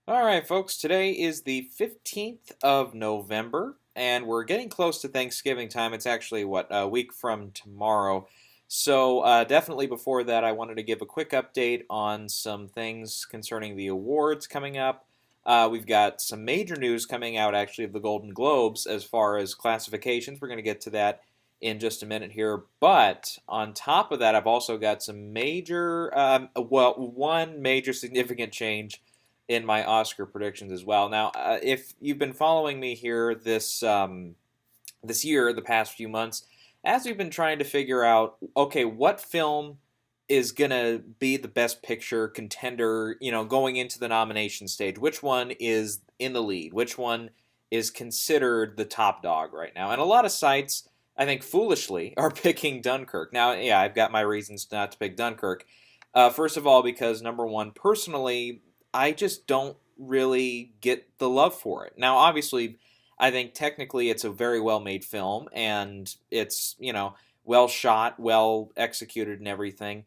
All right, folks, today is the 15th of November, and we're getting close to Thanksgiving time. It's actually, a week from tomorrow. So, definitely before that, I wanted to give a quick update on some things concerning the awards coming up. We've got some major news coming out, actually, of the Golden Globes as far as classifications. We're going to get to that in just a minute here. But on top of that, I've also got some one major significant change in my Oscar predictions as well. Now, if you've been following me here this year, the past few months, as we've been trying to figure out, okay, what film is gonna be the best picture contender, going into the nomination stage? Which one is in the lead? Which one is considered the top dog right now? And a lot of sites, I think, foolishly, are picking Dunkirk. Now, yeah, I've got my reasons not to pick Dunkirk. First of all, because number one, personally, I just don't really get the love for it. Now, obviously, I think technically it's a very well made film and it's, well shot, well executed and everything.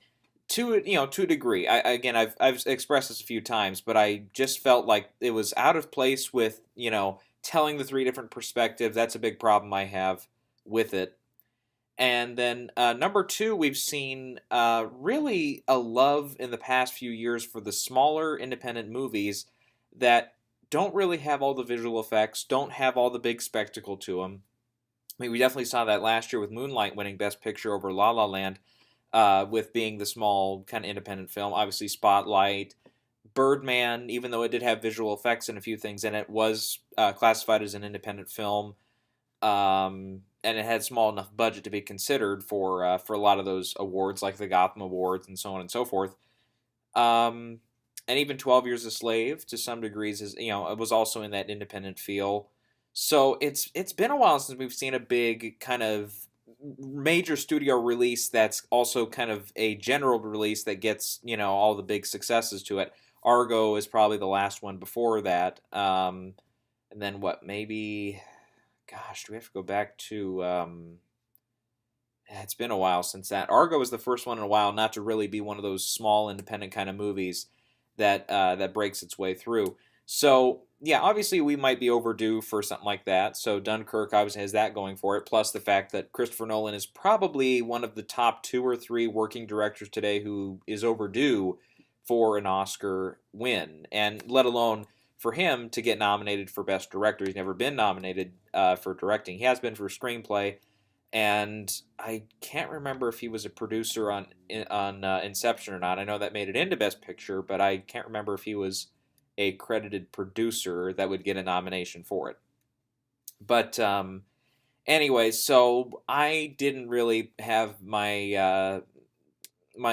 To a degree. I've expressed this a few times, but I just felt like it was out of place with, telling the three different perspectives. That's a big problem I have with it. And then number two, we've seen really a love in the past few years for the smaller independent movies that don't really have all the visual effects, don't have all the big spectacle to them. I mean, we definitely saw that last year with Moonlight winning Best Picture over La La Land, with being the small kind of independent film. Obviously, Spotlight, Birdman, even though it did have visual effects and a few things in it, was classified as an independent film, and it had small enough budget to be considered for a lot of those awards, like the Gotham Awards and so on and so forth. Um, and even 12 Years a Slave, to some degrees, it was also in that independent feel. So it's been a while since we've seen a big kind of major studio release that's also kind of a general release that gets all the big successes to it. Argo is probably the last one before that. And then what? Maybe, gosh, do we have to go back to? It's been a while since that. Argo was the first one in a while not to really be one of those small independent kind of movies that breaks its way through. So yeah, obviously we might be overdue for something like that. So Dunkirk obviously has that going for it. Plus the fact that Christopher Nolan is probably one of the top two or three working directors today who is overdue for an Oscar win, and let alone for him to get nominated for Best Director. He's never been nominated for directing. He has been for screenplay, and I can't remember if he was a producer on Inception or not. I know that made it into Best Picture, but I can't remember if he was a credited producer that would get a nomination for it. But anyway, so I didn't really have my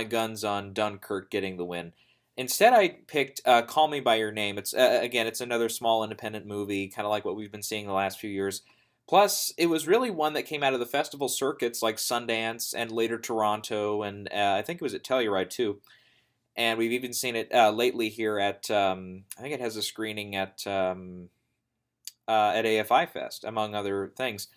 guns on Dunkirk getting the win. Instead, I picked Call Me by Your Name. It's again, it's another small independent movie, kind of like what we've been seeing the last few years. Plus, it was really one that came out of the festival circuits like Sundance and later Toronto, and I think it was at Telluride too. And we've even seen it lately here at I think it has a screening at AFI Fest, among other things.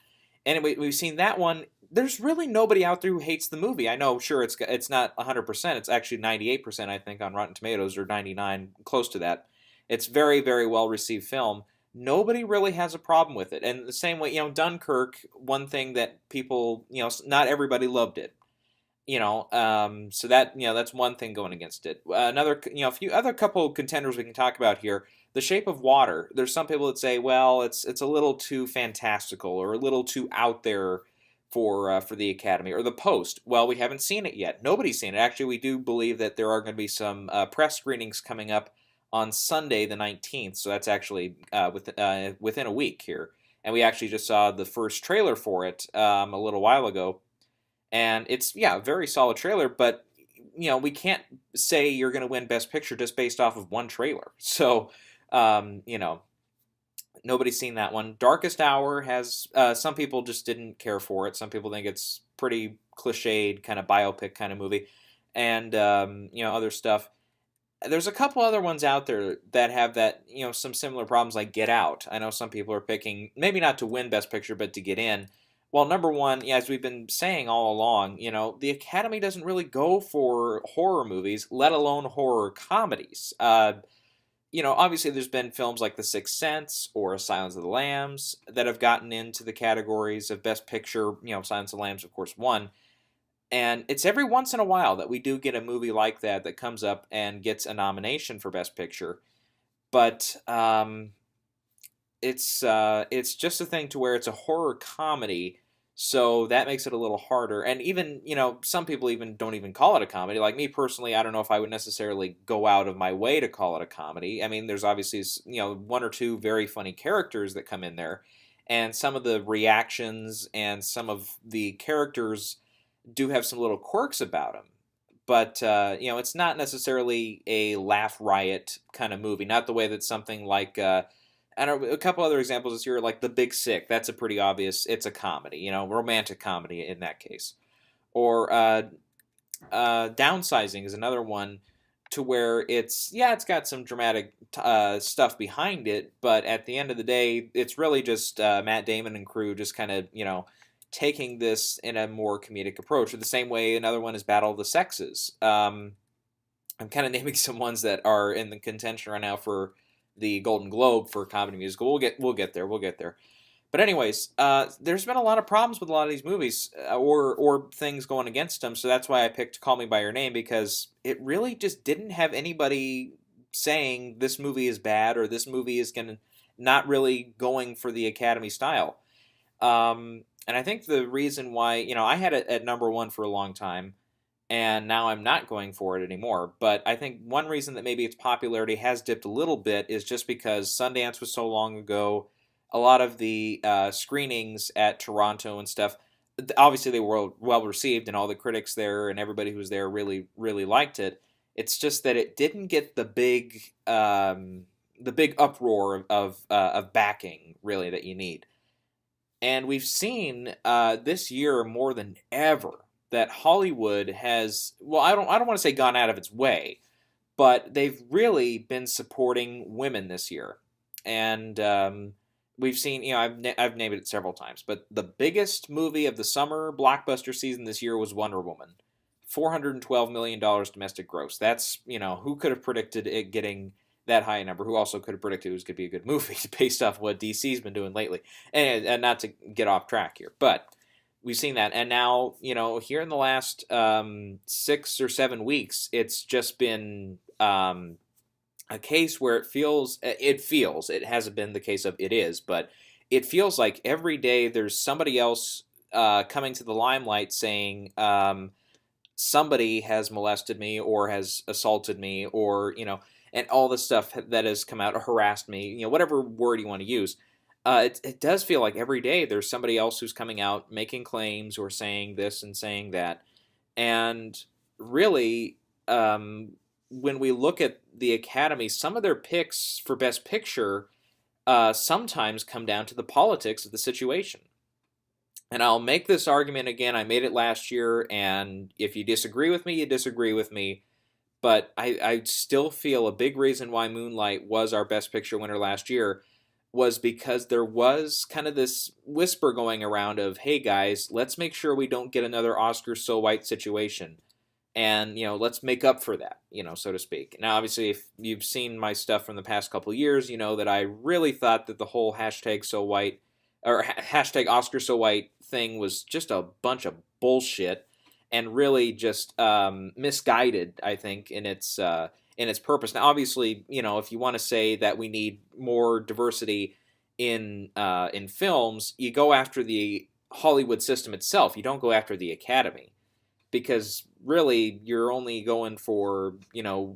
Anyway, we've seen that one. There's really nobody out there who hates the movie. I know, sure, it's not 100%. It's actually 98%, I think, on Rotten Tomatoes, or 99, close to that. It's very, very well received film. Nobody really has a problem with it. And the same way, Dunkirk, one thing that people, not everybody loved it. So that's one thing going against it. Another, a few other couple contenders we can talk about here. The Shape of Water. There's some people that say, well, it's a little too fantastical or a little too out there for the Academy. Or The Post. Well, we haven't seen it yet. Nobody's seen it. Actually, we do believe that there are going to be some press screenings coming up on Sunday the 19th. So that's actually within a week here. And we actually just saw the first trailer for it a little while ago. And it's, yeah, a very solid trailer, but we can't say you're going to win Best Picture just based off of one trailer. So, um, you know, nobody's seen that one. Darkest Hour has some people just didn't care for it. Some people think it's pretty cliched, kind of biopic kind of movie, and other stuff. There's a couple other ones out there that have that, some similar problems, like Get Out. I know some people are picking maybe not to win Best Picture, but to get in. Well, number one, yeah, as we've been saying all along, the Academy doesn't really go for horror movies, let alone horror comedies. obviously there's been films like The Sixth Sense or Silence of the Lambs that have gotten into the categories of Best Picture. Silence of the Lambs, of course, won. And it's every once in a while that we do get a movie like that that comes up and gets a nomination for Best Picture. But it's just a thing to where it's a horror comedy, so that makes it a little harder. And even some people even don't even call it a comedy. Like me personally, I don't know if I would necessarily go out of my way to call it a comedy. I mean, there's obviously one or two very funny characters that come in there, and some of the reactions and some of the characters do have some little quirks about them. But it's not necessarily a laugh riot kind of movie. Not the way that something like I don't know, a couple other examples this year, like The Big Sick. That's a pretty obvious. It's a comedy, romantic comedy in that case. Or Downsizing is another one to where it's got some dramatic stuff behind it, but at the end of the day, it's really just Matt Damon and crew just kind of taking this in a more comedic approach. Or the same way, another one is Battle of the Sexes. I'm kind of naming some ones that are in the contention right now for the Golden Globe for comedy musical. We'll get there. We'll get there. But anyways, there's been a lot of problems with a lot of these movies, or things going against them. So that's why I picked Call Me by Your Name, because it really just didn't have anybody saying this movie is bad or this movie is gonna not really going for the Academy style. And I think the reason why I had it at number one for a long time, and now I'm not going for it anymore. But I think one reason that maybe its popularity has dipped a little bit is just because Sundance was so long ago. A lot of the screenings at Toronto and stuff, obviously they were well received, and all the critics there and everybody who was there really, really liked it. It's just that it didn't get the big uproar of backing really that you need. And we've seen this year more than ever that Hollywood has, well, I don't want to say gone out of its way, but they've really been supporting women this year. And we've seen, I've named it several times, but the biggest movie of the summer blockbuster season this year was Wonder Woman. $412 million domestic gross. That's, who could have predicted it getting that high a number? Who also could have predicted it was going to be a good movie based off what DC's been doing lately? And not to get off track here, but we've seen that. And now, here in the last 6 or 7 weeks, it's just been a case where it hasn't been the case of it is, but it feels like every day there's somebody else coming to the limelight saying somebody has molested me or has assaulted me, or and all the stuff that has come out, or harassed me, whatever word you want to use. It does feel like every day there's somebody else who's coming out making claims or saying this and saying that. And really, when we look at the Academy, some of their picks for Best Picture sometimes come down to the politics of the situation. And I'll make this argument again. I made it last year, and if you disagree with me, you disagree with me. But I still feel a big reason why Moonlight was our Best Picture winner last year was because there was kind of this whisper going around of, hey guys, let's make sure we don't get another Oscar so white situation. And, let's make up for that, so to speak. Now, obviously, if you've seen my stuff from the past couple of years, you know that I really thought that the whole hashtag so white, or hashtag Oscar so white thing was just a bunch of bullshit, and really just misguided, I think, in its purpose. Now, obviously, if you want to say that we need more diversity in films, you go after the Hollywood system itself. You don't go after the Academy, because really you're only going for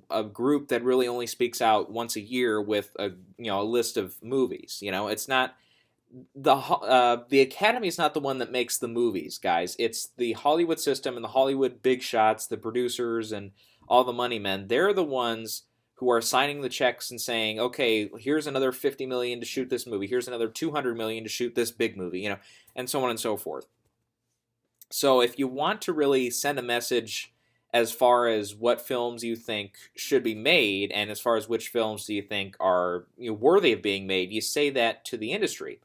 a group that really only speaks out once a year with a list of movies. It's not the Academy is not the one that makes the movies, guys. It's the Hollywood system and the Hollywood big shots, the producers and all the money men. They're the ones who are signing the checks and saying, okay, here's another $50 million to shoot this movie. Here's another $200 million to shoot this big movie, and so on and so forth. So if you want to really send a message as far as what films you think should be made, and as far as which films do you think are worthy of being made, you say that to the industry.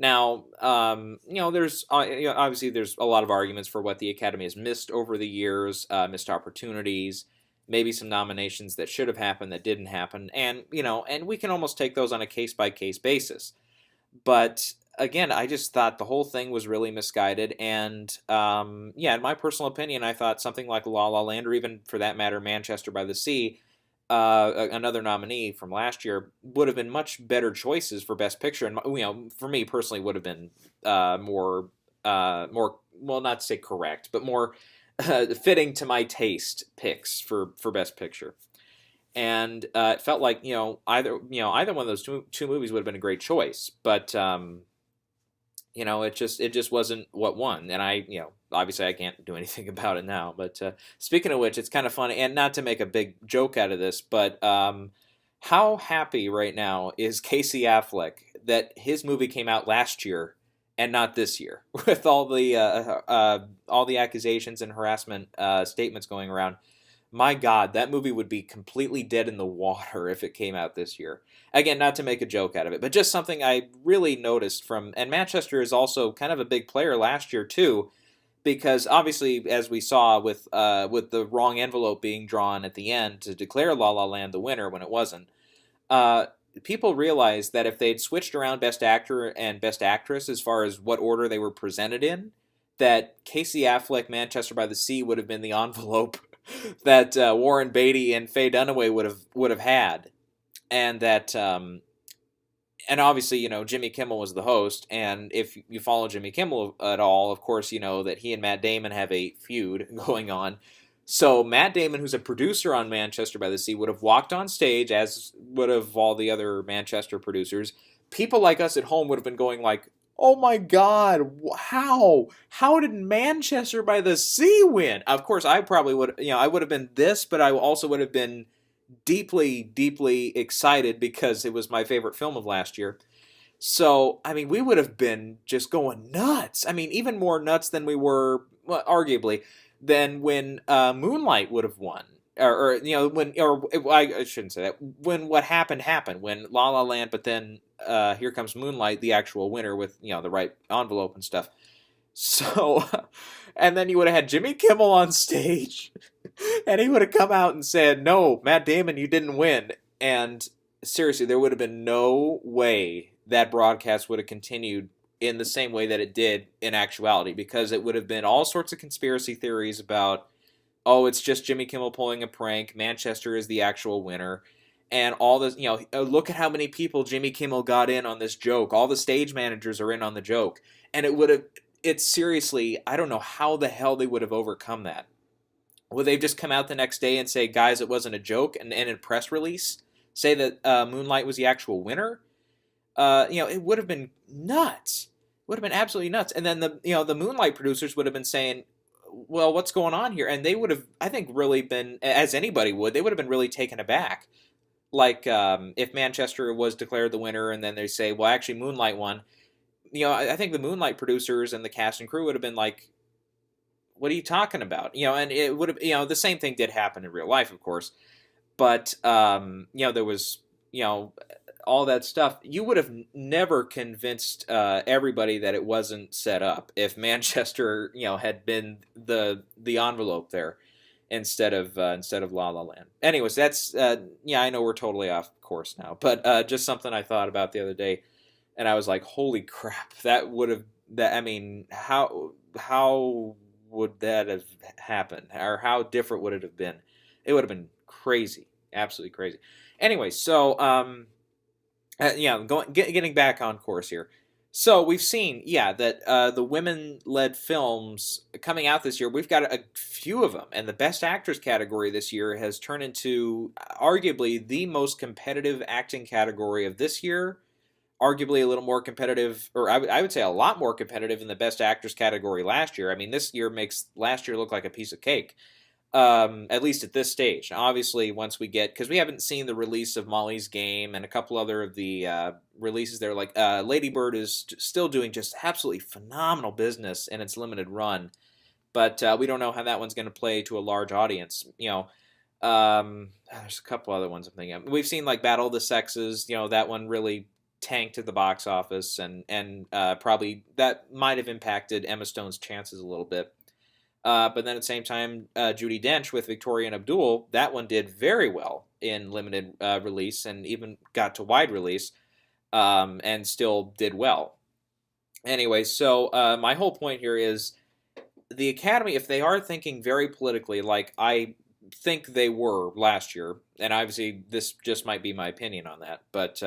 Now, there's obviously there's a lot of arguments for what the Academy has missed over the years, missed opportunities. maybe some nominations that should have happened that didn't happen, and and we can almost take those on a case by case basis. But again, I just thought the whole thing was really misguided, and yeah, in my personal opinion, I thought something like La La Land, or even for that matter, Manchester by the Sea, another nominee from last year, would have been much better choices for Best Picture, and for me personally, would have been more well, not to say correct, but more fitting to my taste picks for Best Picture. And it felt like either one of those two movies would have been a great choice, but it just wasn't what won, and obviously I can't do anything about it now. But speaking of which, it's kind of funny, and not to make a big joke out of this, but how happy right now is Casey Affleck that his movie came out last year and not this year, with all the accusations and harassment statements going around. My God, that movie would be completely dead in the water if it came out this year. Again, not to make a joke out of it, but just something I really noticed from. And Manchester is also kind of a big player last year too, because obviously, as we saw with the wrong envelope being drawn at the end to declare La La Land the winner when it wasn't, people realized that if they'd switched around Best Actor and Best Actress as far as what order they were presented in, that Casey Affleck Manchester by the Sea would have been the envelope that Warren Beatty and Faye Dunaway would have had, and that and obviously Jimmy Kimmel was the host, and if you follow Jimmy Kimmel at all, of course you know that he and Matt Damon have a feud going on. So Matt Damon, who's a producer on Manchester by the Sea, would have walked on stage, as would have all the other Manchester producers. People like us at home would have been going like, "Oh my God! How did Manchester by the Sea win?" Of course, I probably would. I would have been this, but I also would have been deeply, deeply excited because it was my favorite film of last year. So, I mean, we would have been just going nuts. I mean, even more nuts than we were, well, arguably, than when Moonlight would have won. I shouldn't say that. When what happened happened, when La La Land, but then here comes Moonlight, the actual winner with the right envelope and stuff. So, and then you would have had Jimmy Kimmel on stage, and he would have come out and said, "No, Matt Damon, you didn't win." And seriously, there would have been no way that broadcast would have continued in the same way that it did in actuality, because it would have been all sorts of conspiracy theories about, oh, it's just Jimmy Kimmel pulling a prank, Manchester is the actual winner, and all this, look at how many people Jimmy Kimmel got in on this joke. All the stage managers are in on the joke. And it's seriously, I don't know how the hell they would have overcome that. Would they just come out the next day and say, "Guys, it wasn't a joke," and in a press release say that Moonlight was the actual winner? It would have been nuts. Would have been absolutely nuts. And then the Moonlight producers would have been saying, "Well, what's going on here?" And they would have, I think, really been, as anybody would, they would have been really taken aback. Like if Manchester was declared the winner, and then they say, "Well, actually, Moonlight won." I think the Moonlight producers and the cast and crew would have been like, "What are you talking about?" And it would have, the same thing did happen in real life, of course. But there was, all that stuff. You would have never convinced everybody that it wasn't set up if Manchester, had been the envelope there instead of La La Land. Anyways, that's I know we're totally off course now, but just something I thought about the other day, and I was like, "Holy crap! That would have that. I mean, how would that have happened, or how different would it have been? It would have been crazy, absolutely crazy." Anyway, so getting back on course here. So we've seen, that the women-led films coming out this year, we've got a few of them, and the Best Actress category this year has turned into arguably the most competitive acting category of this year, arguably a little more competitive, or I would say a lot more competitive than the Best Actress category last year. I mean, this year makes last year look like a piece of cake. At least at this stage. Obviously, once we get, because we haven't seen the release of Molly's Game and a couple other of the releases there, like Lady Bird is still doing just absolutely phenomenal business in its limited run, but we don't know how that one's going to play to a large audience. There's a couple other ones I'm thinking of. We've seen like Battle of the Sexes. That one really tanked at the box office, and probably that might have impacted Emma Stone's chances a little bit. But then at the same time, Judi Dench with Victoria and Abdul, that one did very well in limited release and even got to wide release, and still did well. Anyway, so my whole point here is the Academy, if they are thinking very politically, like I think they were last year, and obviously this just might be my opinion on that, but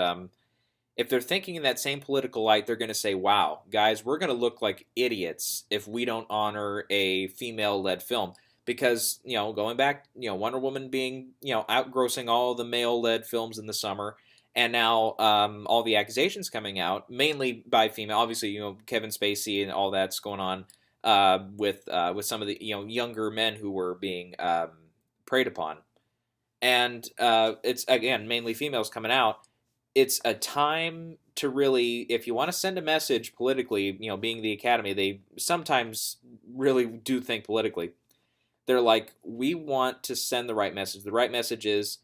if they're thinking in that same political light, they're going to say, wow, guys, we're going to look like idiots if we don't honor a female-led film. Because, going back, Wonder Woman being, outgrossing all the male-led films in the summer, and now all the accusations coming out, mainly by female. Obviously, Kevin Spacey and all that's going on with some of the, younger men who were being preyed upon. And it's, again, mainly females coming out. It's a time to really, if you want to send a message politically, being the Academy, they sometimes really do think politically. They're like, we want to send the right message. The right message is,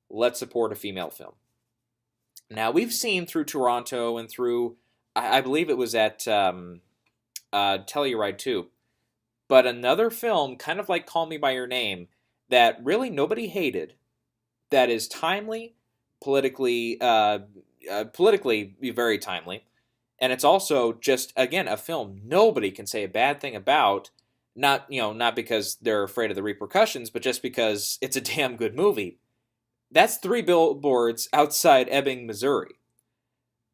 let's support a female film. Now, we've seen through Toronto and through, I believe it was at Telluride too, but another film, kind of like Call Me By Your Name, that really nobody hated, that is timely, politically very timely, and it's also just, again, a film nobody can say a bad thing about, not because they're afraid of the repercussions, but just because it's a damn good movie. That's Three Billboards Outside Ebbing, Missouri.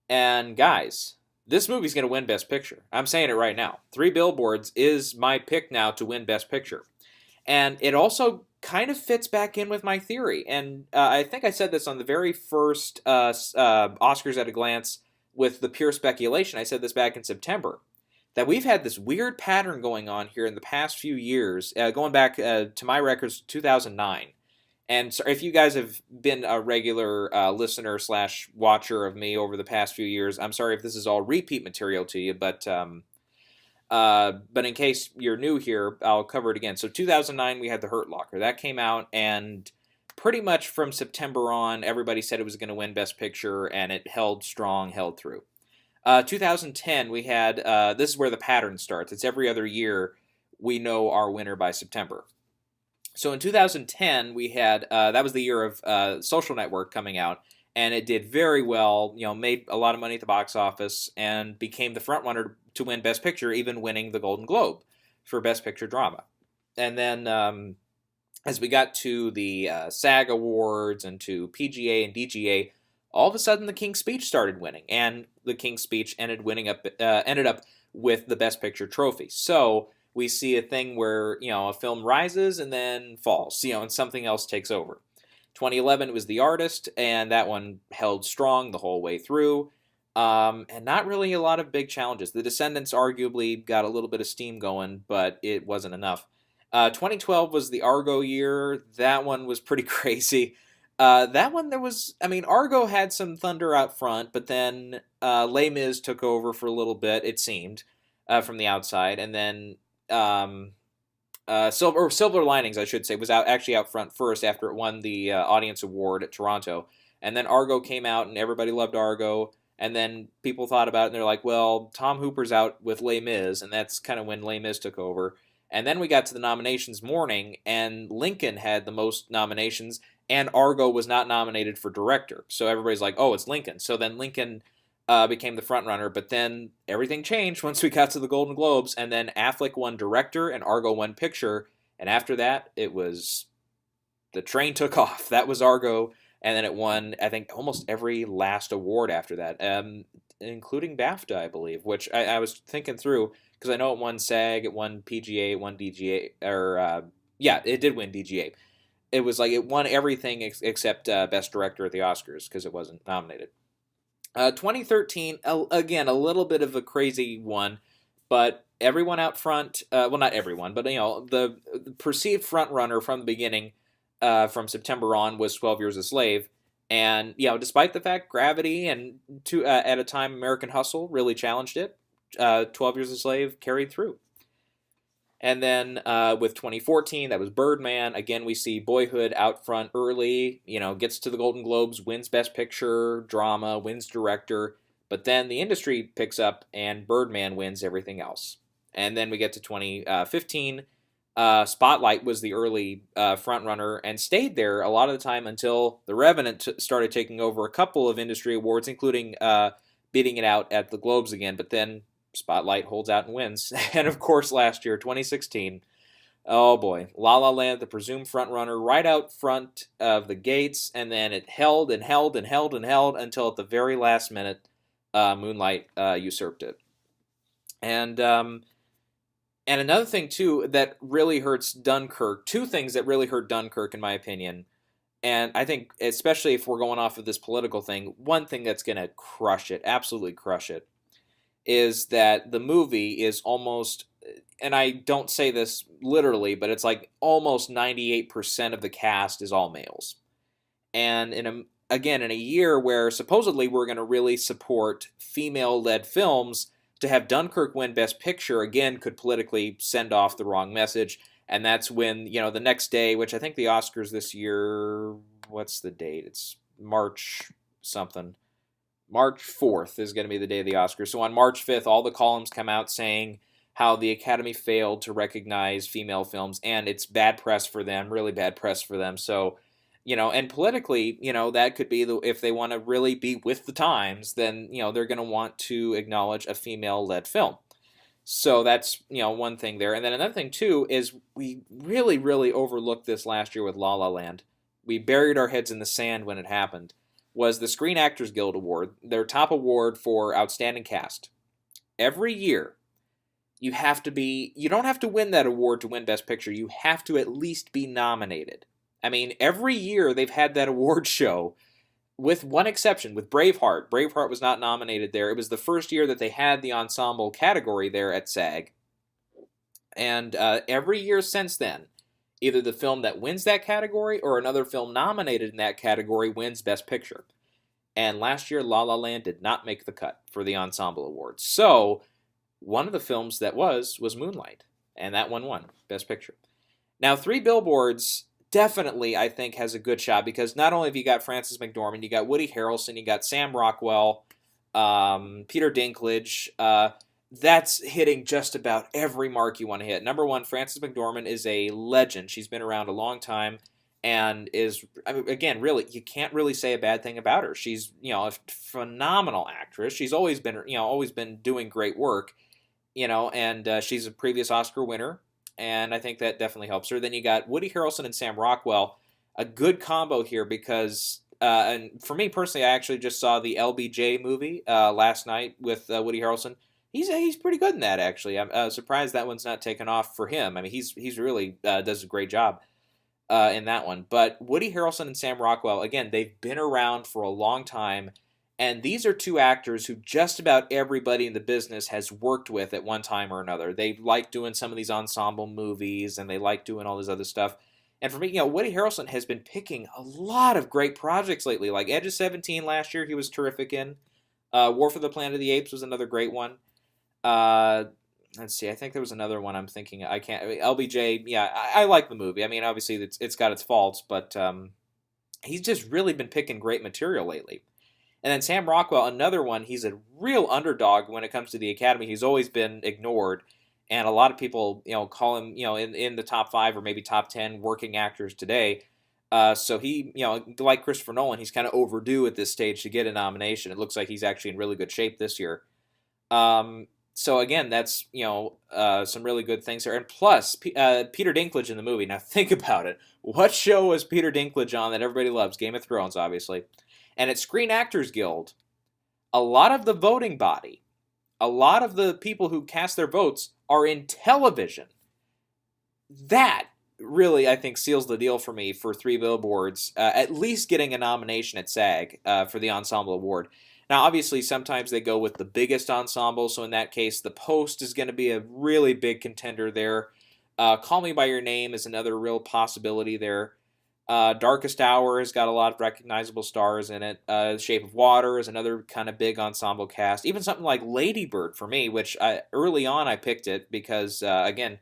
And guys, this movie's going to win Best Picture. I'm saying it right now. Three Billboards is my pick now to win Best Picture. And it also kind of fits back in with my theory. And I think I said this on the very first Oscars at a Glance with the pure speculation. I said this back in September, that we've had this weird pattern going on here in the past few years, going back to my records, 2009. And so if you guys have been a regular listener / watcher of me over the past few years, I'm sorry if this is all repeat material to you, but in case you're new here, I'll cover it again. So 2009, we had The Hurt Locker. That came out, and pretty much from September on, everybody said it was going to win Best Picture, and it held strong, held through. 2010, we had, this is where the pattern starts. It's every other year we know our winner by September. So in 2010, we had, that was the year of Social Network coming out, and it did very well, made a lot of money at the box office, and became the frontrunner to win Best Picture, even winning the Golden Globe for Best Picture Drama. And then as we got to the SAG Awards and to PGA and DGA, all of a sudden the King's Speech started winning, and the King's Speech ended up with the Best Picture trophy. So we see a thing where, a film rises and then falls, and something else takes over. 2011 was The Artist, and that one held strong the whole way through, and not really a lot of big challenges. The Descendants arguably got a little bit of steam going, but it wasn't enough. 2012 was the Argo year. That one was pretty crazy. That one, Argo had some thunder out front, but then Les Mis took over for a little bit, it seemed, from the outside, and then Silver Linings, I should say, was actually out front first after it won the Audience Award at Toronto. And then Argo came out, and everybody loved Argo. And then people thought about it, and they're like, well, Tom Hooper's out with Les Mis, and that's kind of when Les Mis took over. And then we got to the nominations morning, and Lincoln had the most nominations, and Argo was not nominated for director. So everybody's like, oh, it's Lincoln. So then Lincoln became the front runner, but then everything changed once we got to the Golden Globes, and then Affleck won director and Argo won picture, and after that, it was the train took off. That was Argo, and then it won, I think, almost every last award after that, including BAFTA, I believe, which I was thinking through, because I know it won SAG, it won PGA, it won DGA, it did win DGA. It was like it won everything except Best Director at the Oscars, because it wasn't nominated. 2013, again, a little bit of a crazy one, but everyone out front, well, not everyone, but, the perceived front runner from the beginning, from September on, was 12 Years a Slave. And, despite the fact Gravity and at a time American Hustle really challenged it, 12 Years a Slave carried through. And then with 2014, that was Birdman. Again, we see Boyhood out front early, gets to the Golden Globes, wins Best Picture, Drama, wins Director. But then the industry picks up and Birdman wins everything else. And then we get to 2015. Spotlight was the early front runner and stayed there a lot of the time until The Revenant started taking over a couple of industry awards, including beating it out at the Globes again. But then Spotlight holds out and wins. And of course, last year, 2016, oh boy, La La Land, the presumed front runner, right out front of the gates, and then it held and held and held and held until at the very last minute, Moonlight usurped it. And another thing, too, that really hurts Dunkirk, two things that really hurt Dunkirk, in my opinion, and I think, especially if we're going off of this political thing, one thing that's going to crush it, absolutely crush it, is that the movie is almost, and I don't say this literally, but it's like almost 98% of the cast is all males. And again, in a year where supposedly we're going to really support female-led films, to have Dunkirk win Best Picture, again, could politically send off the wrong message. And that's when, the next day, which I think the Oscars this year, what's the date? It's March something. March 4th is going to be the day of the Oscars. So on March 5th, all the columns come out saying how the Academy failed to recognize female films, and it's bad press for them, really bad press for them. So, and politically, that could be if they want to really be with the times, then, they're going to want to acknowledge a female-led film. So that's, one thing there. And then another thing, too, is we really, really overlooked this last year with La La Land. We buried our heads in the sand when it happened, was the Screen Actors Guild Award, their top award for Outstanding Cast. Every year, you don't have to win that award to win Best Picture. You have to at least be nominated. I mean, every year they've had that award show, with one exception, with Braveheart. Braveheart was not nominated there. It was the first year that they had the ensemble category there at SAG. And every year since then, either the film that wins that category or another film nominated in that category wins Best Picture. And last year, La La Land did not make the cut for the ensemble award. So, one of the films that was Moonlight. And that one won Best Picture. Now, Three Billboards definitely, I think, has a good shot, because not only have you got Frances McDormand, you got Woody Harrelson, you got Sam Rockwell, Peter Dinklage. That's hitting just about every mark you want to hit. Number one, Frances McDormand is a legend. She's been around a long time and is, again, really, you can't really say a bad thing about her. She's, a phenomenal actress. She's always been doing great work, and she's a previous Oscar winner. And I think that definitely helps her. Then you got Woody Harrelson and Sam Rockwell, a good combo here, because, and for me personally, I actually just saw the LBJ movie last night with Woody Harrelson. He's pretty good in that, actually. I'm surprised that one's not taken off for him. I mean, he's really does a great job in that one. But Woody Harrelson and Sam Rockwell, again, they've been around for a long time. And these are two actors who just about everybody in the business has worked with at one time or another. They like doing some of these ensemble movies, and they like doing all this other stuff. And for me, Woody Harrelson has been picking a lot of great projects lately, like Edge of 17 last year, he was terrific in. War for the Planet of the Apes was another great one. Let's see, I think there was another one I'm thinking. LBJ, yeah, I like the movie. I mean, obviously, it's got its faults, but he's just really been picking great material lately. And then Sam Rockwell, another one, he's a real underdog when it comes to the Academy. He's always been ignored, and a lot of people, call him, in the top 5 or maybe top 10 working actors today. So he, like Christopher Nolan, he's kind of overdue at this stage to get a nomination. It looks like he's actually in really good shape this year. So again, that's, some really good things there. And plus, Peter Dinklage in the movie. Now think about it. What show was Peter Dinklage on that everybody loves? Game of Thrones, obviously. And at Screen Actors Guild, a lot of the voting body, a lot of the people who cast their votes are in television. That really, I think, seals the deal for me for Three Billboards, at least getting a nomination at SAG for the Ensemble Award. Now, obviously, sometimes they go with the biggest ensemble, so in that case, The Post is going to be a really big contender there. Call Me By Your Name is another real possibility there. Darkest Hour has got a lot of recognizable stars in it. Shape of Water is another kind of big ensemble cast. Even something like Lady Bird for me, which early on I picked it because, again,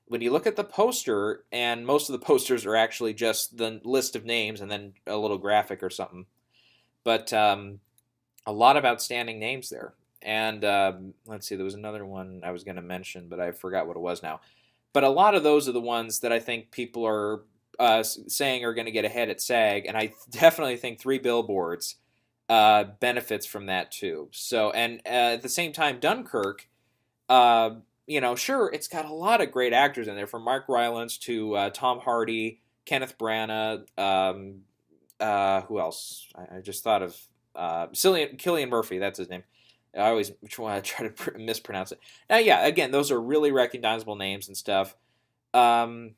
when you look at the poster, and most of the posters are actually just the list of names and then a little graphic or something. But a lot of outstanding names there. And let's see, there was another one I was going to mention, but I forgot what it was now. But a lot of those are the ones that I think people are saying are going to get ahead at SAG, and I definitely think Three Billboards benefits from that too. So, and at the same time, Dunkirk, uh, sure, it's got a lot of great actors in there, from Mark Rylance to Tom Hardy, Kenneth Branagh, who else? I just thought of Cillian Murphy. That's his name. I always try to mispronounce it. Now, yeah, again, those are really recognizable names and stuff. But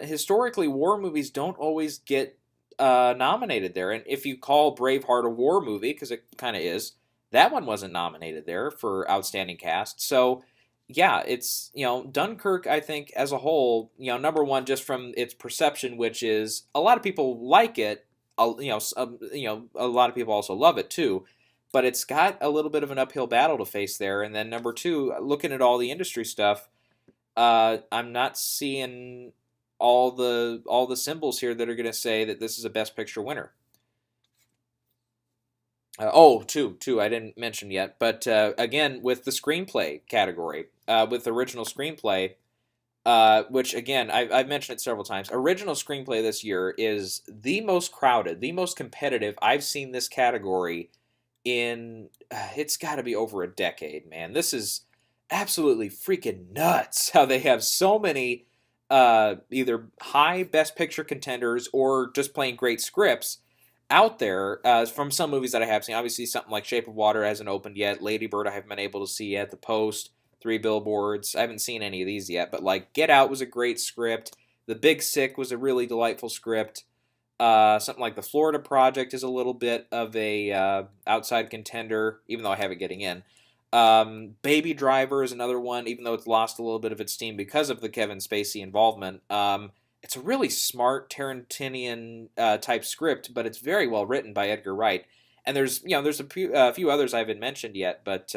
historically, war movies don't always get nominated there. And if you call Braveheart a war movie, because it kind of is, that one wasn't nominated there for Outstanding Cast. So, yeah, it's, Dunkirk, I think, as a whole, number one, just from its perception, which is a lot of people like it, a lot of people also love it too, but it's got a little bit of an uphill battle to face there. And then number two, looking at all the industry stuff, I'm not seeing all the symbols here that are going to say that this is a Best Picture winner. Two, I didn't mention yet, but again, with the screenplay category, with original screenplay, which again, I've mentioned it several times, original screenplay this year is the most crowded, the most competitive I've seen this category in, it's got to be over a decade, man. This is absolutely freaking nuts how they have so many either high Best Picture contenders or just plain great scripts out there from some movies that I have seen. Obviously, something like Shape of Water hasn't opened yet. Lady Bird I haven't been able to see yet. The Post, Three Billboards. I haven't seen any of these yet. But like Get Out was a great script. The Big Sick was a really delightful script. Something like The Florida Project is a little bit of a outside contender, even though I have it getting in. Baby Driver is another one, even though it's lost a little bit of its steam because of the Kevin Spacey involvement. It's a really smart Tarantinian type script, but it's very well written by Edgar Wright. And there's a few others I haven't mentioned yet, but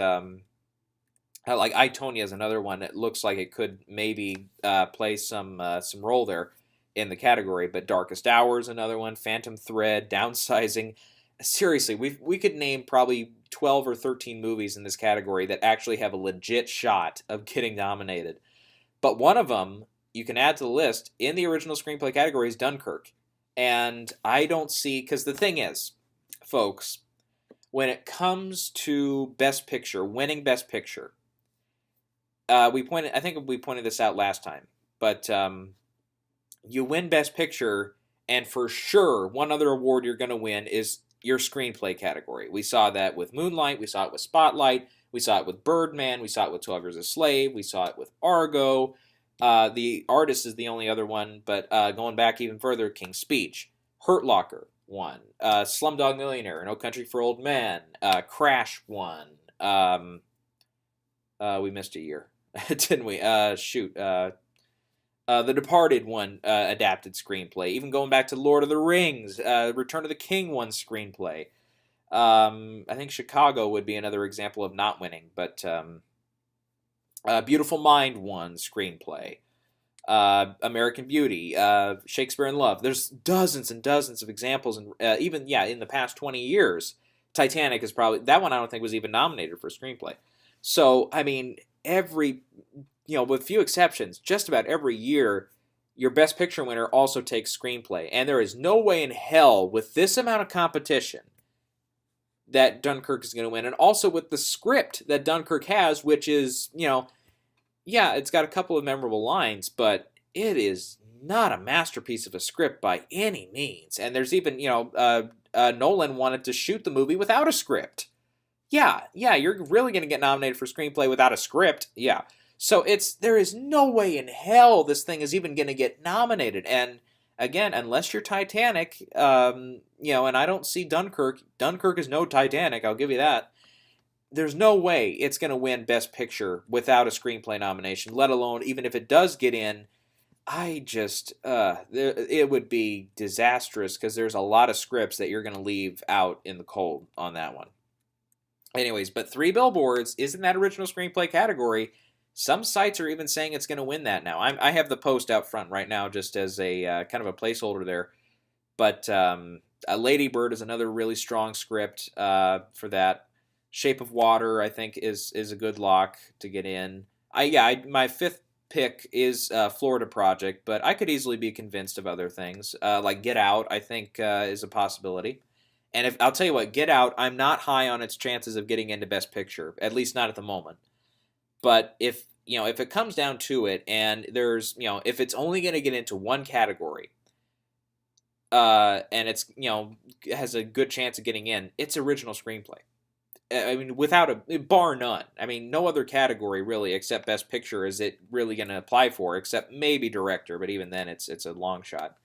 like I, Tonya is another one that looks like it could maybe play some role there in the category. But Darkest Hour is another one. Phantom Thread, Downsizing. Seriously, we could name probably 12 or 13 movies in this category that actually have a legit shot of getting nominated. But one of them you can add to the list in the original screenplay category is Dunkirk. And I don't see, because the thing is, folks, when it comes to Best Picture, winning Best Picture, I think we pointed this out last time, but you win Best Picture, and for sure, one other award you're going to win is your screenplay category. We saw that with Moonlight, we saw it with Spotlight, we saw it with Birdman, we saw it with 12 Years a Slave, we saw it with Argo. The Artist is the only other one, but going back even further, King's Speech, Hurt Locker won, Slumdog Millionaire, No Country for Old Men, Crash won. We missed a year, didn't we? The Departed won adapted screenplay. Even going back to Lord of the Rings, Return of the King won screenplay. I think Chicago would be another example of not winning, but Beautiful Mind won screenplay. American Beauty, Shakespeare in Love. There's dozens and dozens of examples, and even in the past 20 years, Titanic is probably that one. I don't think was even nominated for screenplay. So I mean, with few exceptions, just about every year, your Best Picture winner also takes screenplay, and there is no way in hell with this amount of competition that Dunkirk is going to win, and also with the script that Dunkirk has, which is, it's got a couple of memorable lines, but it is not a masterpiece of a script by any means. And there's even, Nolan wanted to shoot the movie without a script. Yeah, you're really going to get nominated for screenplay without a script. Yeah. So there is no way in hell this thing is even going to get nominated. And again, unless you're Titanic, and I don't see Dunkirk. Dunkirk is no Titanic, I'll give you that. There's no way it's going to win Best Picture without a screenplay nomination, let alone even if it does get in. It would be disastrous because there's a lot of scripts that you're going to leave out in the cold on that one. Anyways, but Three Billboards is in that original screenplay category. Some sites are even saying it's going to win that now. I have the Post out front right now just as a kind of a placeholder there. But Lady Bird is another really strong script for that. Shape of Water, I think, is a good lock to get in. My fifth pick is Florida Project, but I could easily be convinced of other things. Like Get Out, I think is a possibility. And if I'll tell you what, Get Out, I'm not high on its chances of getting into Best Picture, at least not at the moment. But if it comes down to it, and there's if it's only going to get into one category, and it's has a good chance of getting in, it's original screenplay. I mean, without a bar none. I mean, no other category really except Best Picture is it really going to apply for, except maybe director. But even then, it's a long shot.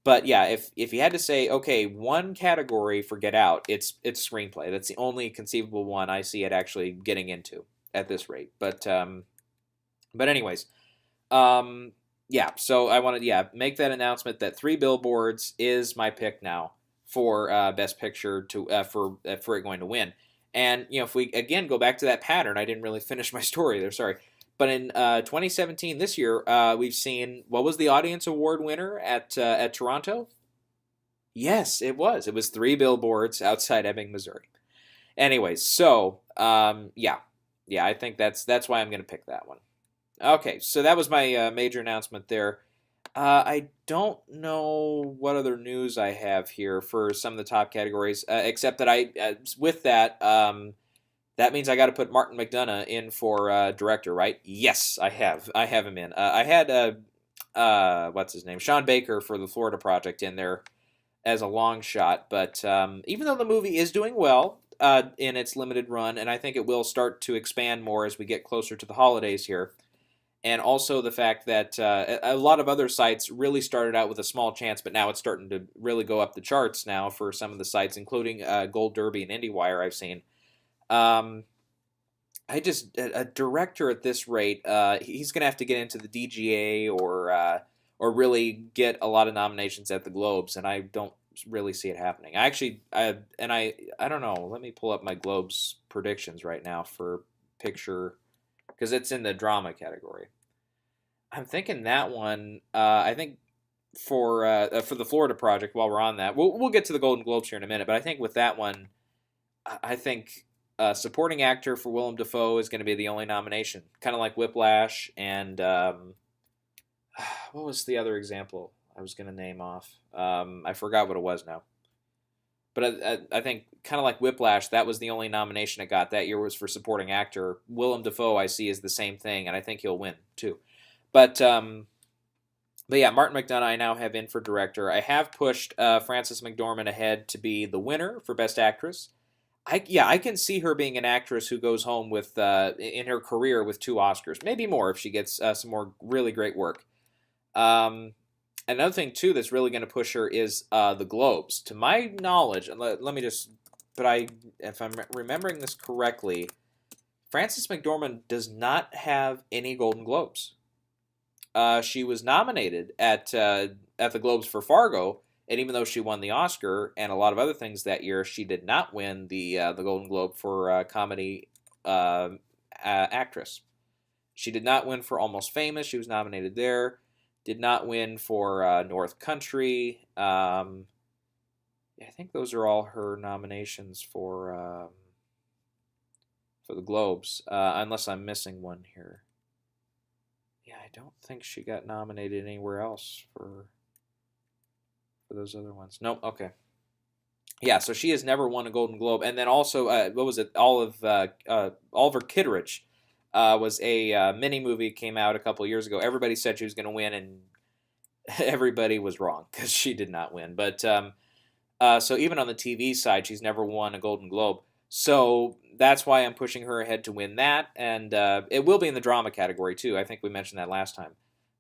But yeah, if you had to say, okay, one category for Get Out, it's screenplay. That's the only conceivable one I see it actually getting into at this rate. But anyways, yeah. So I wanted make that announcement that Three Billboards is my pick now for Best Picture for it going to win. And if we again go back to that pattern, I didn't really finish my story there. Sorry. But in 2017, this year, we've seen, what was the audience award winner at Toronto? Yes, it was. It was Three Billboards Outside Ebbing, Missouri. Anyways, so yeah, I think that's why I'm going to pick that one. Okay, so that was my major announcement there. I don't know what other news I have here for some of the top categories, except that with that. That means I got to put Martin McDonagh in for director, right? Yes, I have. I have him in. I had what's his name, Sean Baker for the Florida Project in there as a long shot. But even though the movie is doing well in its limited run, and I think it will start to expand more as we get closer to the holidays here, and also the fact that a lot of other sites really started out with a small chance, but now it's starting to really go up the charts now for some of the sites, including Gold Derby and IndieWire I've seen. A director at this rate, he's going to have to get into the DGA or really get a lot of nominations at the Globes, and I don't really see it happening. I don't know. Let me pull up my Globes predictions right now for picture, because it's in the drama category. I'm thinking that one. I think for the Florida Project. While we're on that, we'll get to the Golden Globes here in a minute. But I think with that one, I think supporting actor for Willem Dafoe is going to be the only nomination, kind of like Whiplash and what was the other example I was going to name off? I forgot what it was now. But I think kind of like Whiplash, that was the only nomination it got that year was for supporting actor. Willem Dafoe, I see, is the same thing, and I think he'll win too. But yeah, Martin McDonagh I now have in for director. I have pushed Frances McDormand ahead to be the winner for Best Actress. I can see her being an actress who goes home with in her career with 2 Oscars, maybe more if she gets some more really great work. Another thing too that's really going to push her is the Globes. To my knowledge, and let me just, if I'm remembering this correctly, Frances McDormand does not have any Golden Globes. She was nominated at the Globes for Fargo. And even though she won the Oscar and a lot of other things that year, she did not win the Golden Globe for comedy actress. She did not win for Almost Famous. She was nominated there. Did not win for North Country. I think those are all her nominations for the Globes, unless I'm missing one here. Yeah, I don't think she got nominated anywhere else for those other ones. Nope. Okay. Yeah, so she has never won a Golden Globe, and then also, what was it? Oliver Kitteridge was a mini movie came out a couple years ago. Everybody said she was going to win, and everybody was wrong because she did not win. But so even on the TV side, she's never won a Golden Globe. So that's why I'm pushing her ahead to win that, and it will be in the drama category too. I think we mentioned that last time.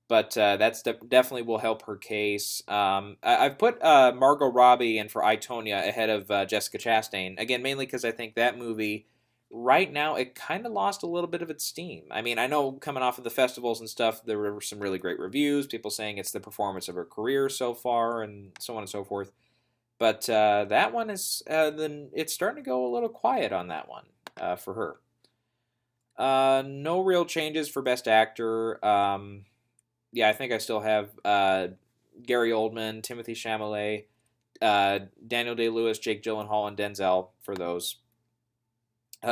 But that's definitely will help her case. I've put Margot Robbie in for I, Tonya ahead of Jessica Chastain. Again, mainly because I think that movie, right now, it kind of lost a little bit of its steam. I mean, I know coming off of the festivals and stuff, there were some really great reviews, people saying it's the performance of her career so far, and so on and so forth. But that one is, then it's starting to go a little quiet on that one for her. No real changes for Best Actor. Yeah, I think I still have Gary Oldman, Timothée Chalamet, Daniel Day-Lewis, Jake Gyllenhaal, and Denzel for those.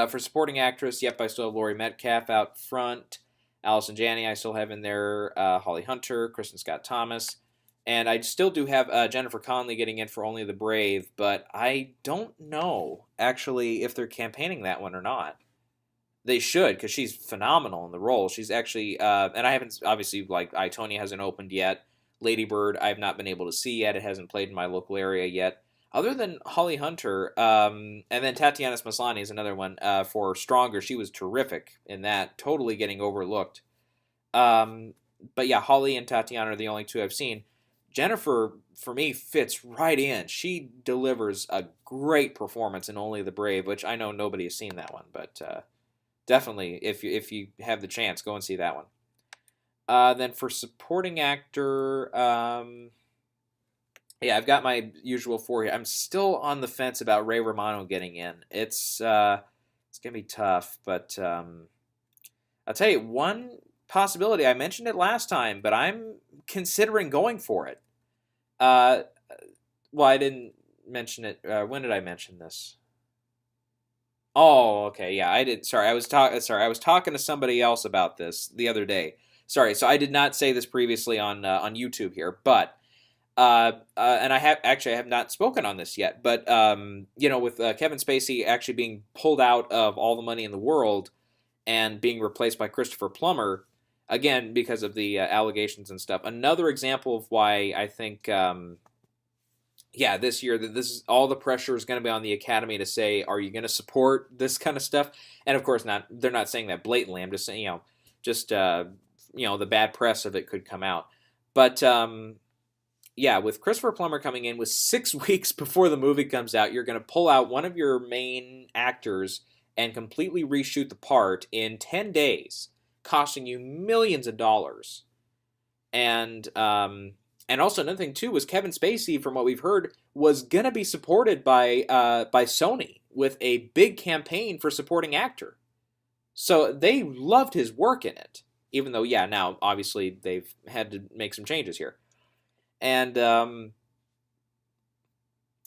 For supporting actress, yep, I still have Laurie Metcalf out front. Allison Janney I still have in there, Holly Hunter, Kristen Scott Thomas, and I still do have Jennifer Connelly getting in for Only the Brave, but I don't know actually if they're campaigning that one or not. They should, because she's phenomenal in the role. She's actually, and I haven't, obviously, like, I, Tonya hasn't opened yet. Lady Bird, I have not been able to see yet. It hasn't played in my local area yet. Other than Holly Hunter, and then Tatiana Maslany is another one for Stronger. She was terrific in that, totally getting overlooked. Um, but yeah, Holly and Tatiana are the only two I've seen. Jennifer, for me, fits right in. She delivers a great performance in Only the Brave, which I know nobody has seen that one, but definitely, if you have the chance, go and see that one. Then for supporting actor, yeah, I've got my usual four here. I'm still on the fence about Ray Romano getting in. It's gonna be tough, but I'll tell you one possibility. I mentioned it last time, but I'm considering going for it. Uh, well, I didn't mention it. When did I mention this? Oh, okay, yeah, I did. Sorry, I was talking. Sorry, I was talking to somebody else about this the other day. Sorry, so I did not say this previously on YouTube here, but and I have not spoken on this yet. But with Kevin Spacey actually being pulled out of All the Money in the World and being replaced by Christopher Plummer, again because of the allegations and stuff. Another example of why I think this year that this is all the pressure is going to be on the Academy to say, are you going to support this kind of stuff? And of course, they're not saying that blatantly. I'm just saying, the bad press of it could come out. But with Christopher Plummer coming in with 6 weeks before the movie comes out, you're going to pull out one of your main actors and completely reshoot the part in 10 days, costing you millions of dollars. And also another thing too was Kevin Spacey, from what we've heard, was gonna be supported by Sony with a big campaign for supporting actor. So they loved his work in it, even though now obviously they've had to make some changes here. And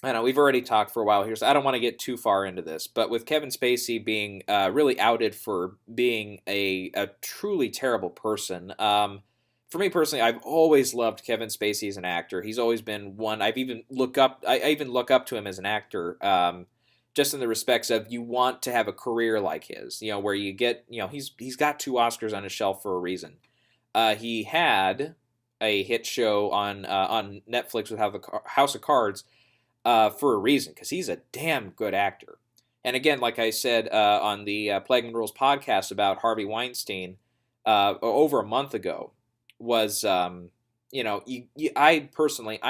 I know we've already talked for a while here, so I don't want to get too far into this. But with Kevin Spacey being really outed for being a truly terrible person. For me personally, I've always loved Kevin Spacey as an actor. He's always been one I even look up to him as an actor, just in the respects of you want to have a career like his, where you get, he's got 2 Oscars on his shelf for a reason. He had a hit show on Netflix with House of Cards for a reason, because he's a damn good actor. And again, like I said on the Plagman Rules podcast about Harvey Weinstein over a month ago, was I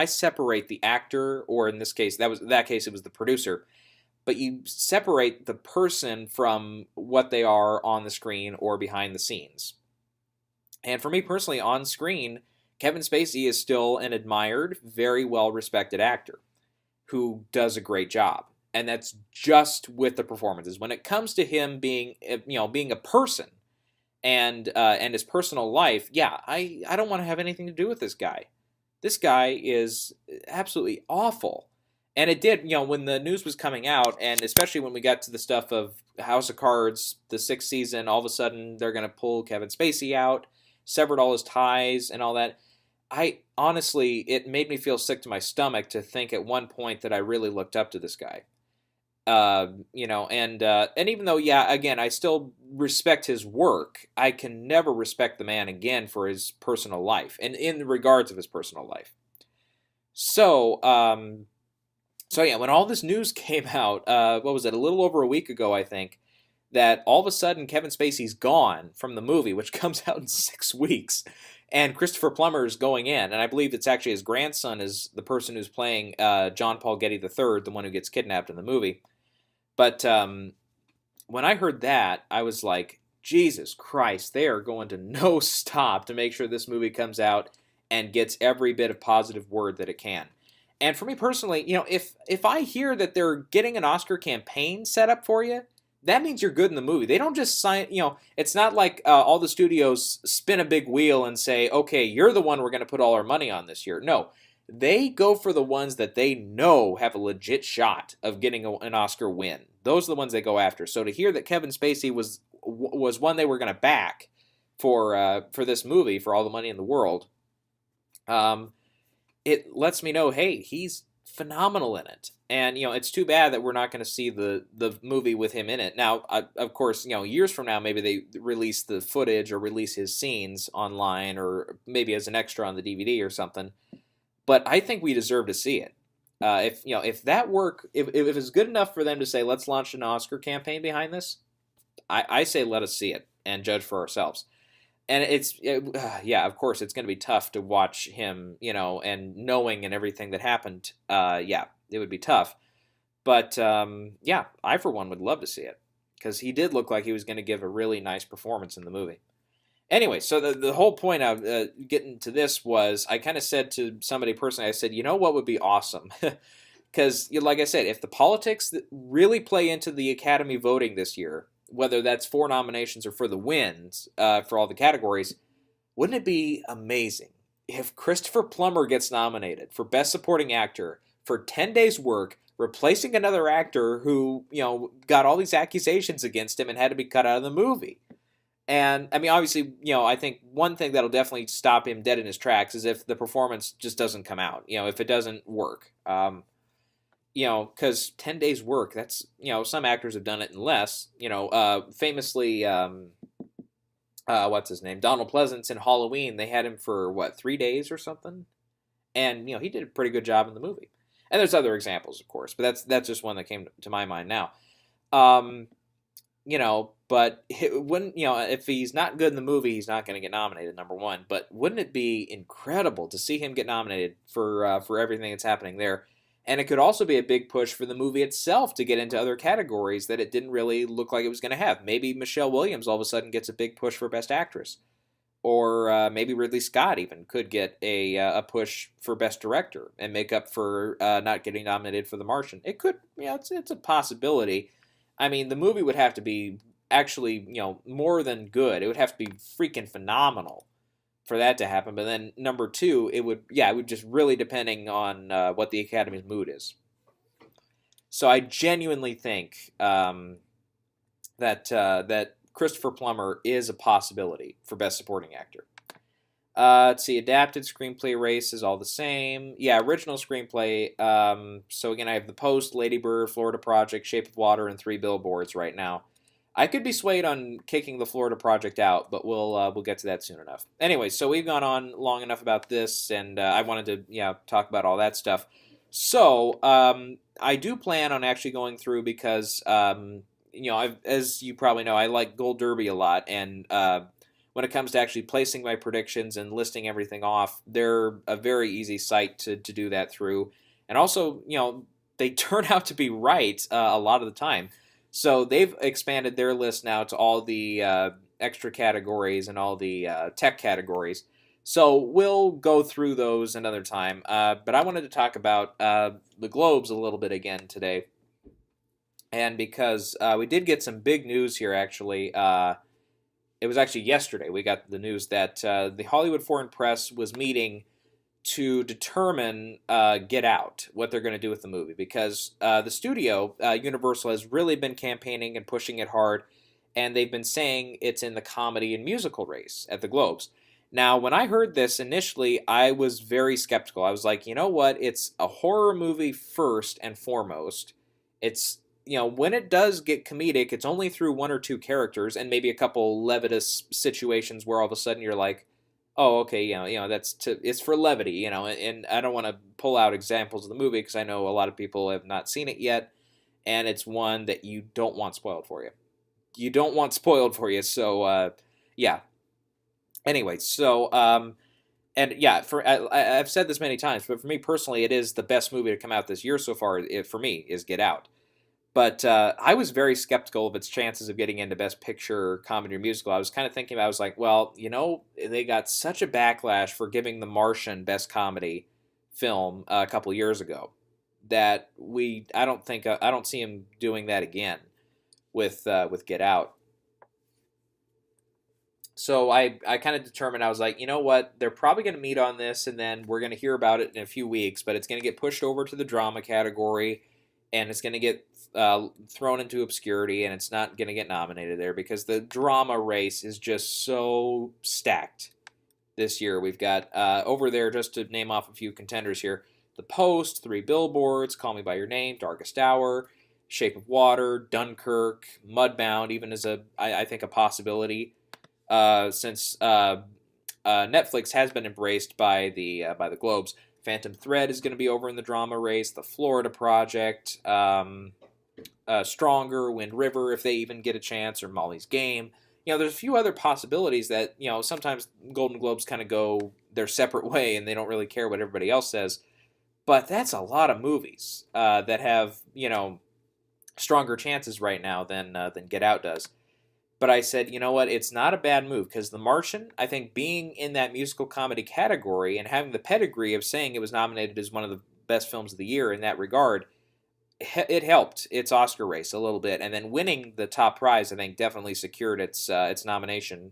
separate the actor, or in this case it was the producer, but you separate the person from what they are on the screen or behind the scenes. And for me personally, on screen, Kevin Spacey is still an admired, very well respected actor who does a great job, and that's just with the performances. When it comes to him being a person and his personal life, I don't want to have anything to do with this guy. This guy is absolutely awful. And it did, when the news was coming out, and especially when we got to the stuff of House of Cards, the 6th season, all of a sudden they're going to pull Kevin Spacey out, severed all his ties and all that. Honestly, it made me feel sick to my stomach to think at one point that I really looked up to this guy. And even though, again, I still respect his work, I can never respect the man again for his personal life, and in regards of his personal life. So, when all this news came out, what was it, a little over a week ago, I think, that all of a sudden Kevin Spacey's gone from the movie, which comes out in 6 weeks, and Christopher Plummer is going in, and I believe it's actually his grandson is the person who's playing John Paul Getty III, the one who gets kidnapped in the movie. But when I heard that, I was like, Jesus Christ, they are going to no stop to make sure this movie comes out and gets every bit of positive word that it can. And for me personally, if I hear that they're getting an Oscar campaign set up for you, that means you're good in the movie. They don't just sign, it's not like all the studios spin a big wheel and say, okay, you're the one we're going to put all our money on this year. No, they go for the ones that they know have a legit shot of getting an Oscar win. Those are the ones they go after. So to hear that Kevin Spacey was one they were going to back for this movie for all the money in the world, um, it lets me know, hey, he's phenomenal in it. And it's too bad that we're not going to see the movie with him in it. Now, of course, years from now, maybe they release the footage or release his scenes online, or maybe as an extra on the DVD or something. But I think we deserve to see it. If that work, if it's good enough for them to say, let's launch an Oscar campaign behind this, I say let us see it and judge for ourselves. And yeah, of course, it's going to be tough to watch him, and knowing and everything that happened. Yeah, it would be tough. But yeah, I for one would love to see it because he did look like he was going to give a really nice performance in the movie. Anyway, so the whole point of getting to this was I kind of said to somebody personally, I said, you know what would be awesome? Because, like I said, if the politics that really play into the Academy voting this year, whether that's for nominations or for the wins for all the categories, wouldn't it be amazing if Christopher Plummer gets nominated for Best Supporting Actor for 10 Days' Work, replacing another actor who, got all these accusations against him and had to be cut out of the movie? And I mean, obviously, I think one thing that'll definitely stop him dead in his tracks is if the performance just doesn't come out. If it doesn't work. Because 10 days work, that's, some actors have done it in less. Famously, what's his name? Donald Pleasance in Halloween, they had him for, 3 days or something? And, he did a pretty good job in the movie. And there's other examples, of course, but that's just one that came to my mind now. But wouldn't, if he's not good in the movie, he's not going to get nominated, number one. But wouldn't it be incredible to see him get nominated for everything that's happening there? And it could also be a big push for the movie itself to get into other categories that it didn't really look like it was going to have. Maybe Michelle Williams all of a sudden gets a big push for Best Actress. Or maybe Ridley Scott even could get a push for Best Director and make up for not getting nominated for The Martian. It could, it's a possibility. I mean, the movie would have to be actually, more than good. It would have to be freaking phenomenal for that to happen. But then number two, it would just really depending on what the Academy's mood is. So I genuinely think that Christopher Plummer is a possibility for Best Supporting Actor. Let's see, adapted screenplay race is all the same. Yeah, original screenplay. So again, I have The Post, Lady Bird, Florida Project, Shape of Water, and 3 Billboards right now. I could be swayed on kicking the Florida Project out, but we'll get to that soon enough. Anyway, so we've gone on long enough about this, and I wanted to talk about all that stuff. So I do plan on actually going through because as you probably know, I like Gold Derby a lot, and when it comes to actually placing my predictions and listing everything off, they're a very easy site to do that through. And also, they turn out to be right a lot of the time. So they've expanded their list now to all the extra categories and all the tech categories. So we'll go through those another time. But I wanted to talk about the Globes a little bit again today. And because we did get some big news here, actually. It was actually yesterday we got the news that the Hollywood Foreign Press was meeting to determine Get Out, what they're going to do with the movie. Because the studio, Universal, has really been campaigning and pushing it hard, and they've been saying it's in the comedy and musical race at the Globes. Now, when I heard this initially, I was very skeptical. I was like, you know what? It's a horror movie first and foremost. It's when it does get comedic, it's only through one or two characters and maybe a couple levitous situations where all of a sudden you're like, oh, okay, it's for levity, and I don't want to pull out examples of the movie because I know a lot of people have not seen it yet, and it's one that you don't want spoiled for you. You don't want spoiled for you, so, yeah. Anyway, so, and yeah, I've said this many times, but for me personally, it is the best movie to come out this year so far, for me, is Get Out. But I was very skeptical of its chances of getting into Best Picture, Comedy, or Musical. I was kind of thinking, I was like, well, they got such a backlash for giving The Martian Best Comedy film a couple years ago that I don't see him doing that again with Get Out. So I kind of determined, I was like, you know what, they're probably going to meet on this, and then we're going to hear about it in a few weeks, but it's going to get pushed over to the drama category. and it's going to get thrown into obscurity, and it's not going to get nominated there because the drama race is just so stacked this year. We've got over there, just to name off a few contenders here: The Post, Three Billboards, Call Me by Your Name, Darkest Hour, Shape of Water, Dunkirk, Mudbound, even as I think a possibility, since Netflix has been embraced by the Globes. Phantom Thread is going to be over in the drama race. The Florida Project, Stronger, Wind River, if they even get a chance, or Molly's Game. There's a few other possibilities that, sometimes Golden Globes kind of go their separate way and they don't really care what everybody else says. But that's a lot of movies that have, stronger chances right now than Get Out does. But I said, you know what? It's not a bad move because The Martian, I think being in that musical comedy category and having the pedigree of saying it was nominated as one of the best films of the year in that regard, it helped its Oscar race a little bit. And then winning the top prize, I think, definitely secured its nomination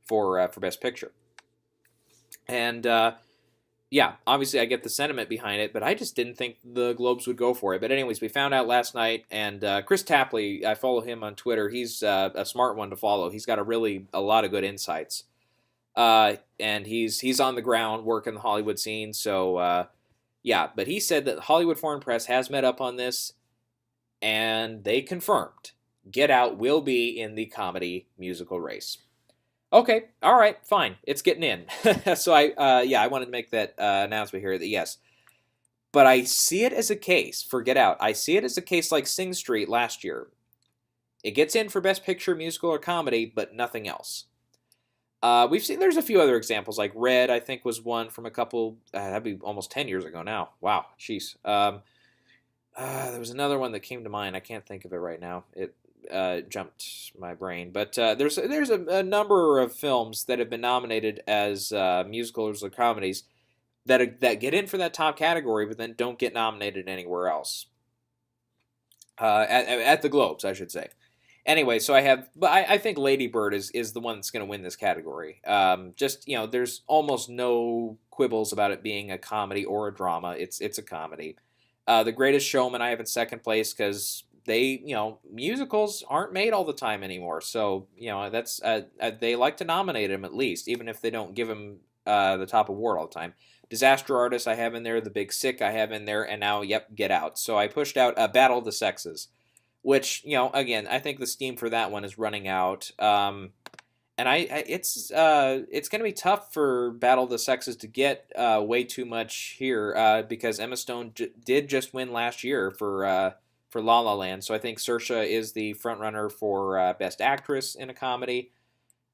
for Best Picture. And yeah, obviously I get the sentiment behind it, but I just didn't think the Globes would go for it. But anyways, we found out last night, and Chris Tapley, I follow him on Twitter. He's a smart one to follow. He's got a lot of good insights, and he's on the ground working the Hollywood scene. So yeah, but he said that Hollywood Foreign Press has met up on this, and they confirmed Get Out will be in the comedy musical race. Okay, all right, fine. It's getting in. So I wanted to make that announcement here that yes. But I see it as a case for Get Out. I see it as a case like Sing Street last year. It gets in for Best Picture, musical, or comedy, but nothing else. We've seen there's a few other examples, like Red, I think, was one from a couple, that'd be almost 10 years ago now. Wow, jeez. There was another one that came to mind. I can't think of it right now. It jumped my brain, but there's a number of films that have been nominated as musicals or comedies that get in for that top category, but then don't get nominated anywhere else. At the Globes, I should say. Anyway, so I think Lady Bird is the one that's going to win this category. There's almost no quibbles about it being a comedy or a drama. It's a comedy. The Greatest Showman I have in second place because musicals aren't made all the time anymore. So, that's they like to nominate him at least, even if they don't give him the top award all the time. Disaster Artist I have in there, The Big Sick I have in there, and now, Get Out. So I pushed out Battle of the Sexes, which, again, I think the steam for that one is running out. And it's going to be tough for Battle of the Sexes to get way too much here because Emma Stone did just win last year for La La Land. So I think Saoirse is the frontrunner for Best Actress in a comedy.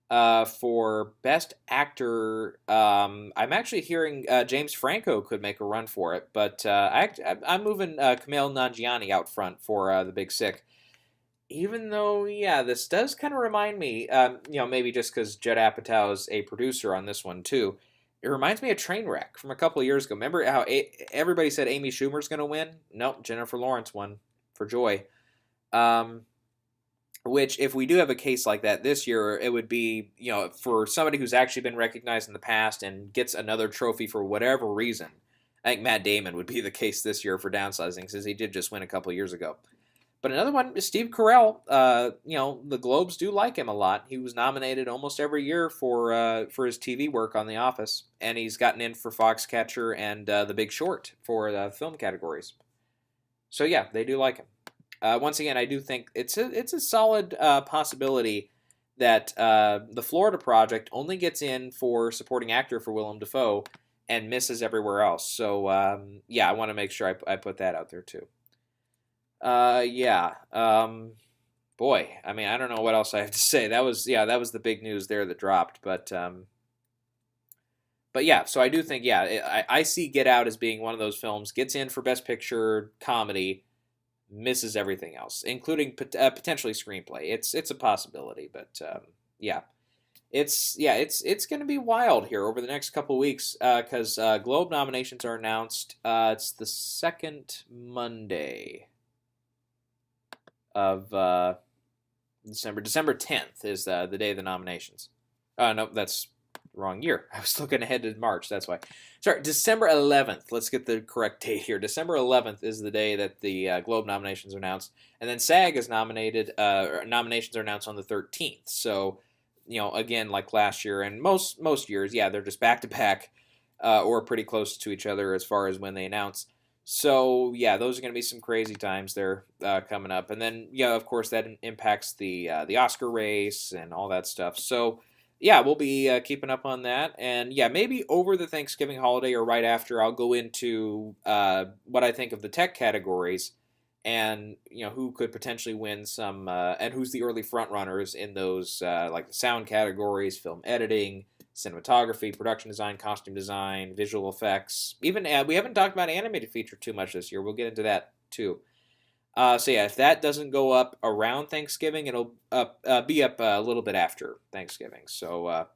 For Best Actor, I'm actually hearing James Franco could make a run for it, but I'm moving Kumail Nanjiani out front for The Big Sick. Even though, yeah, this does kind of remind me, maybe just because Judd Apatow is a producer on this one too. It reminds me of Trainwreck from a couple of years ago. Remember how everybody said Amy Schumer's going to win? Nope, Jennifer Lawrence won for Joy. Which, if we do have a case like that this year, it would be, for somebody who's actually been recognized in the past and gets another trophy for whatever reason. I think Matt Damon would be the case this year for Downsizing, since he did just win a couple of years ago. But another one is Steve Carell. The Globes do like him a lot. He was nominated almost every year for his TV work on The Office, and he's gotten in for Foxcatcher and The Big Short for the film categories. So yeah, they do like him. Once again, I do think it's a solid possibility that the Florida Project only gets in for supporting actor for Willem Dafoe and misses everywhere else. So yeah, I want to make sure I put that out there too. Yeah. Boy, I mean, I don't know what else I have to say. That was the big news there that dropped. But yeah, so I do think, yeah, I see Get Out as being one of those films, gets in for Best Picture comedy, misses everything else, including potentially screenplay. It's a possibility, but yeah. It's going to be wild here over the next couple of weeks because Globe nominations are announced. It's the second Monday of December. December 10th is the day of the nominations. No, that's wrong year. I was looking ahead to March. That's why. Sorry, December 11th. Let's get the correct date here. December 11th is the day that the Globe nominations are announced, and then SAG is nominated. Nominations are announced on the 13th. So, again, like last year and most years, yeah, they're just back to back, or pretty close to each other as far as when they announce. So yeah, those are going to be some crazy times there coming up, and then yeah, of course that impacts the Oscar race and all that stuff. So yeah, we'll be keeping up on that, and yeah, maybe over the Thanksgiving holiday or right after, I'll go into what I think of the tech categories, and who could potentially win some, and who's the early front runners in those like the sound categories, film editing, cinematography, production design, costume design, visual effects. Even we haven't talked about animated feature too much this year. We'll get into that too. So yeah, if that doesn't go up around Thanksgiving, it'll be up a little bit after Thanksgiving. So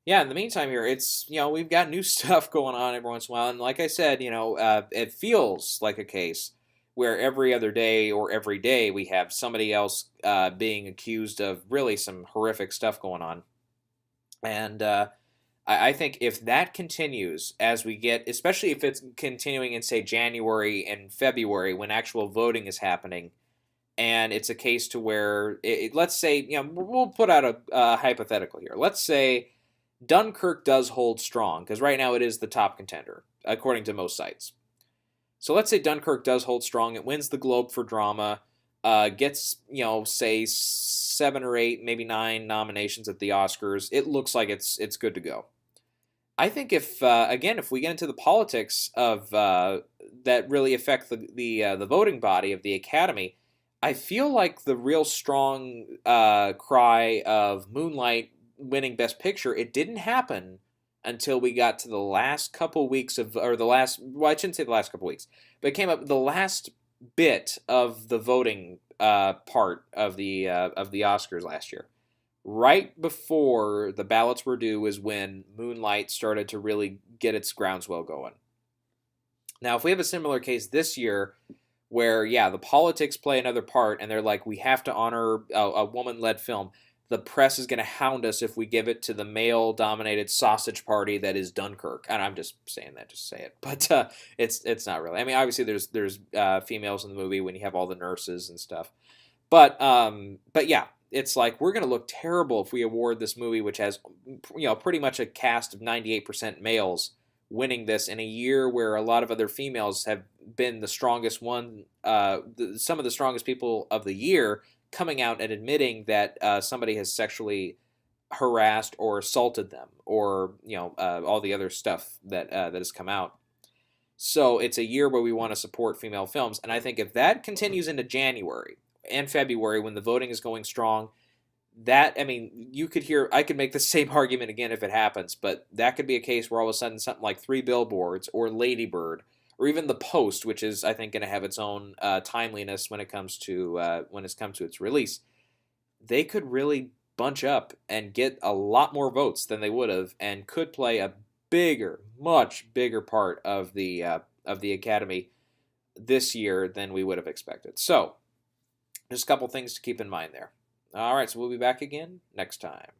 yeah, in the meantime here, it's we've got new stuff going on every once in a while, and like I said, it feels like a case where every other day or every day we have somebody else being accused of really some horrific stuff going on. And I think if that continues as we get, especially if it's continuing in, say, January and February when actual voting is happening, and it's a case to where, let's say, we'll put out a hypothetical here. Let's say Dunkirk does hold strong, because right now it is the top contender, according to most sites. So let's say Dunkirk does hold strong. It wins the Globe for drama, gets, say 7 or 8, maybe 9 nominations at the Oscars. It looks like it's good to go. I think if again, if we get into the politics of that really affect the voting body of the Academy, I feel like the real strong cry of Moonlight winning Best Picture, it didn't happen until we got to the last couple weeks of, or the last, well, I shouldn't say the last couple weeks, but it came up the last bit of the voting part of the Oscars last year. Right before the ballots were due is when Moonlight started to really get its groundswell going. Now, if we have a similar case this year, where yeah, the politics play another part, and they're like, we have to honor a woman-led film. The press is going to hound us if we give it to the male-dominated sausage party that is Dunkirk. And I'm just saying that, just say it. But it's not really. I mean, obviously there's females in the movie when you have all the nurses and stuff. But yeah, it's like we're going to look terrible if we award this movie, which has pretty much a cast of 98% males, winning this in a year where a lot of other females have been the strongest one, some of the strongest people of the year, coming out and admitting that somebody has sexually harassed or assaulted them, or all the other stuff that has come out. So it's a year where we want to support female films, and I think if that continues into January and February when the voting is going strong, that, I mean, I could make the same argument again if it happens, but that could be a case where all of a sudden something like Three Billboards or Lady Bird or even The Post, which is, I think, going to have its own timeliness when it comes to its release, they could really bunch up and get a lot more votes than they would have, and could play a much bigger part of the Academy this year than we would have expected. So, just a couple things to keep in mind there. All right, so we'll be back again next time.